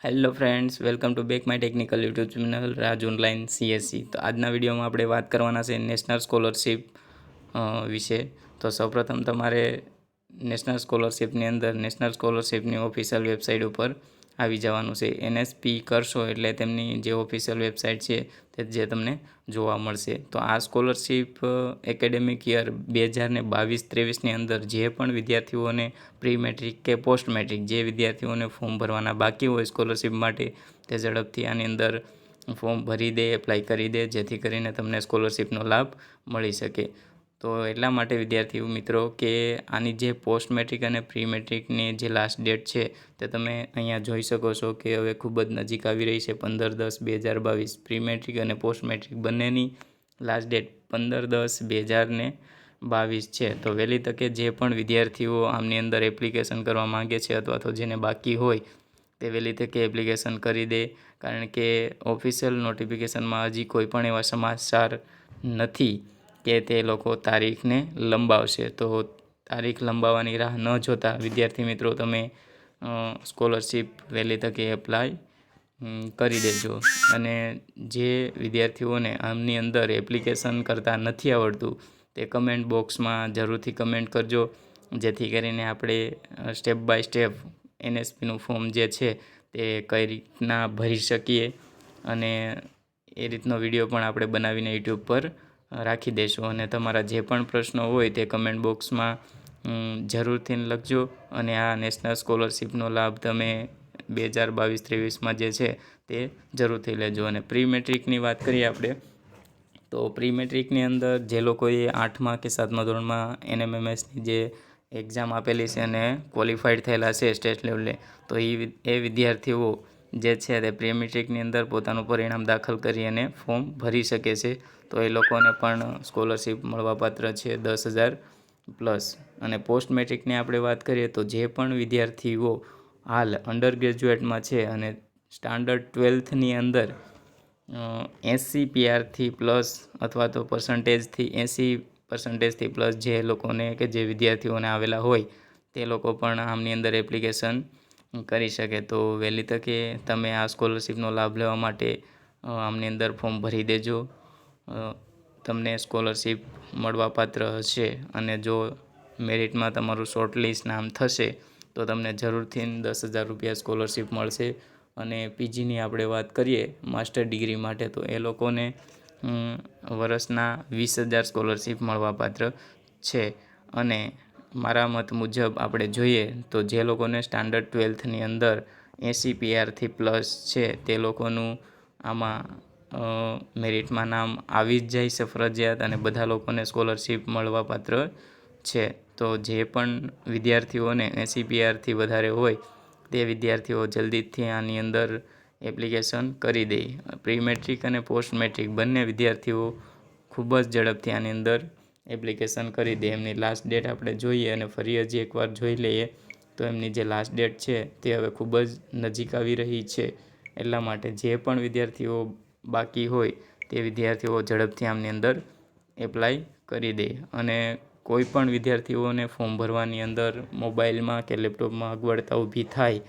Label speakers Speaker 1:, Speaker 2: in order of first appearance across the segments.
Speaker 1: Hello friends, welcome to back my technical YouTube channel Raj online CSC। તો આજના વિડીયોમાં આપણે વાત કરવાના છે નેશનલ સ્કોલરશિપ વિશે। તો સૌપ્રથમ તમારે નેશનલ સ્કોલરશિપની અંદર નેશનલ સ્કોલરશિપની ઓફિશિયલ વેબસાઇટ ઉપર આવી જવાનું છે। NSP કરશો એટલે તેમની જે ઓફિશિયલ વેબસાઇટ છે તે જે તમને જોવા મળશે। તો આ સ્કોલરશિપ એકેડેમિક યર 2022-23ની અંદર જે પણ વિદ્યાર્થીઓને પ્રી મેટ્રિક કે પોસ્ટ મેટ્રિક જે વિદ્યાર્થીઓને ફોર્મ ભરવાના બાકી હોય સ્કોલરશિપ માટે તે ઝડપથી આની અંદર ફોર્મ ભરી દે, એપ્લાય કરી દે, જેથી કરીને તમને સ્કોલરશિપનો લાભ મળી શકે। તો એટલા માટે વિદ્યાર્થી મિત્રો કે આની જે પોસ્ટ મેટ્રિક અને પ્રી મેટ્રિકની જે લાસ્ટ ડેટ છે તે તમે અહીંયા જોઈ શકો છો કે હવે ખૂબ જ નજીક આવી રહી છે। 15/10/2022 પ્રી મેટ્રિક અને પોસ્ટ મેટ્રિક બંનેની લાસ્ટ ડેટ 15/10/2022 છે। તો વહેલી તકે જે પણ વિદ્યાર્થીઓ આમની અંદર એપ્લિકેશન કરવા માંગે છે અથવા તો જેને બાકી હોય તે વહેલી તકે એપ્લિકેશન કરી દે, કારણ કે ઓફિશિયલ નોટિફિકેશનમાં હજી કોઈ પણ એવા સમાચાર નથી કે તે લોકો તારીખને લંબાવશે। તો તારીખ લંબાવવાની રાહ ન જોતા વિદ્યાર્થી મિત્રો તમે સ્કોલરશિપ વહેલી તકે એપ્લાય કરી દેજો। અને જે વિદ્યાર્થીઓને આમની અંદર એપ્લિકેશન કરતાં નથી આવડતું તે કમેન્ટ બોક્સમાં જરૂરથી કમેન્ટ કરજો, જેથી કરીને આપણે સ્ટેપ બાય સ્ટેપ NSPનું ફોર્મ જે છે તે કઈ રીતના ભરી શકીએ અને એ રીતનો વિડીયો પણ આપણે બનાવીને યુટ્યુબ પર રાખી દઈશું। અને તમારા જે પણ પ્રશ્નો હોય તે કમેન્ટ બોક્સમાં જરૂરથી લખજો અને આ નેશનલ સ્કોલરશિપનો લાભ તમે 2022-23માં જે છે તે જરૂરથી લેજો। અને પ્રી મેટ્રિકની વાત કરીએ આપણે તો પ્રી મેટ્રિકની અંદર જે લોકોએ 8મા કે 7મા ધોરણમાં NMMSની જે એક્ઝામ આપેલી છે અને ક્વોલિફાઈડ થયેલા છે સ્ટેટ લેવલે, તો એ વિદ્યાર્થીઓ જે છે તે પ્રી મેટ્રિકની અંદર પોતાનું પરિણામ દાખલ કરી અને ફોર્મ ભરી શકે છે। તો એ લોકોને પણ સ્કોલરશિપ મળવાપાત્ર છે 10,000 પ્લસ। અને પોસ્ટ મેટ્રિકની આપણે વાત કરીએ તો જે પણ વિદ્યાર્થીઓ હાલ અંડર ગ્રેજ્યુએટમાં છે અને સ્ટાન્ડર્ડ 12થની અંદર 80 PRથી પ્લસ અથવા તો પર્સન્ટેજથી 80% પ્લસ જે લોકોને કે જે વિદ્યાર્થીઓને આવેલા હોય તે લોકો પણ આમની અંદર એપ્લિકેશન કરી શકે। તો વહેલી તકે તમે આ સ્કોલરશિપનો લાભ લેવા માટે આમની અંદર ફોર્મ ભરી દેજો, તમને સ્કોલરશિપ મળવાપાત્ર હશે। અને જો મેરિટમાં તમારું શોર્ટલિસ્ટ નામ થશે તો તમને જરૂરથી 10,000 રૂપિયા સ્કોલરશિપ મળશે। અને PGની આપણે વાત કરીએ માસ્ટર ડિગ્રી માટે તો એ લોકોને વર્ષના 20,000 સ્કોલરશિપ મળવાપાત્ર છે। અને મારા મત મુજબ આપણે જોઈએ તો જે લોકોને સ્ટાન્ડર્ડ 12થની અંદર 80 PRથી પ્લસ છે તે લોકોનું આમાં મેરિટમાં નામ આવી જ જાય છે ફરજિયાત, અને બધા લોકોને સ્કોલરશિપ મળવાપાત્ર છે। તો જે પણ વિદ્યાર્થીઓને 80 PRથી વધારે હોય તે વિદ્યાર્થીઓ જલ્દીથી આની અંદર એપ્લિકેશન કરી દે। પ્રી મેટ્રિક અને પોસ્ટ મેટ્રિક બંને વિદ્યાર્થીઓ ખૂબ જ ઝડપથી આની અંદર એપ્લિકેશન કરી દે। એમની લાસ્ટ ડેટ આપણે જોઈએ અને ફરી હજી એકવાર જોઈ લઈએ તો એમની જે લાસ્ટ ડેટ છે તે હવે ખૂબ જ નજીક આવી રહી છે। એટલા માટે જે પણ વિદ્યાર્થીઓ બાકી હોય તે વિદ્યાર્થીઓ ઝડપથી આમની અંદર એપ્લાય કરી દે। અને કોઈ પણ વિદ્યાર્થીઓને ફોર્મ ભરવાની અંદર મોબાઈલમાં કે લેપટોપમાં અગવડતા ઊભી થાય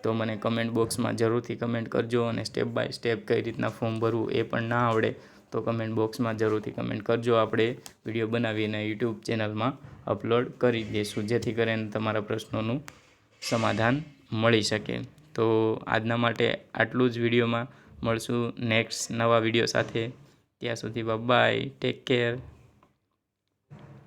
Speaker 1: તો મને કમેન્ટ બોક્સમાં જરૂરથી કમેન્ટ કરજો। અને સ્ટેપ બાય સ્ટેપ કઈ રીતના ફોર્મ ભરવું એ પણ ના આવડે તો કમેન્ટ બોક્સમાં જરૂરથી કમેન્ટ કરજો, આપણે વિડીયો બનાવીને યુટ્યુબ ચેનલમાં અપલોડ કરી દઈશું, જેથી કરીને તમારા પ્રશ્નોનું સમાધાન મળી શકે। તો આજના માટે આટલું જ વિડીયોમાં, મળશું નેક્સ્ટ નવા વિડીયો સાથે। ત્યાં સુધી બાય, ટેક કેર।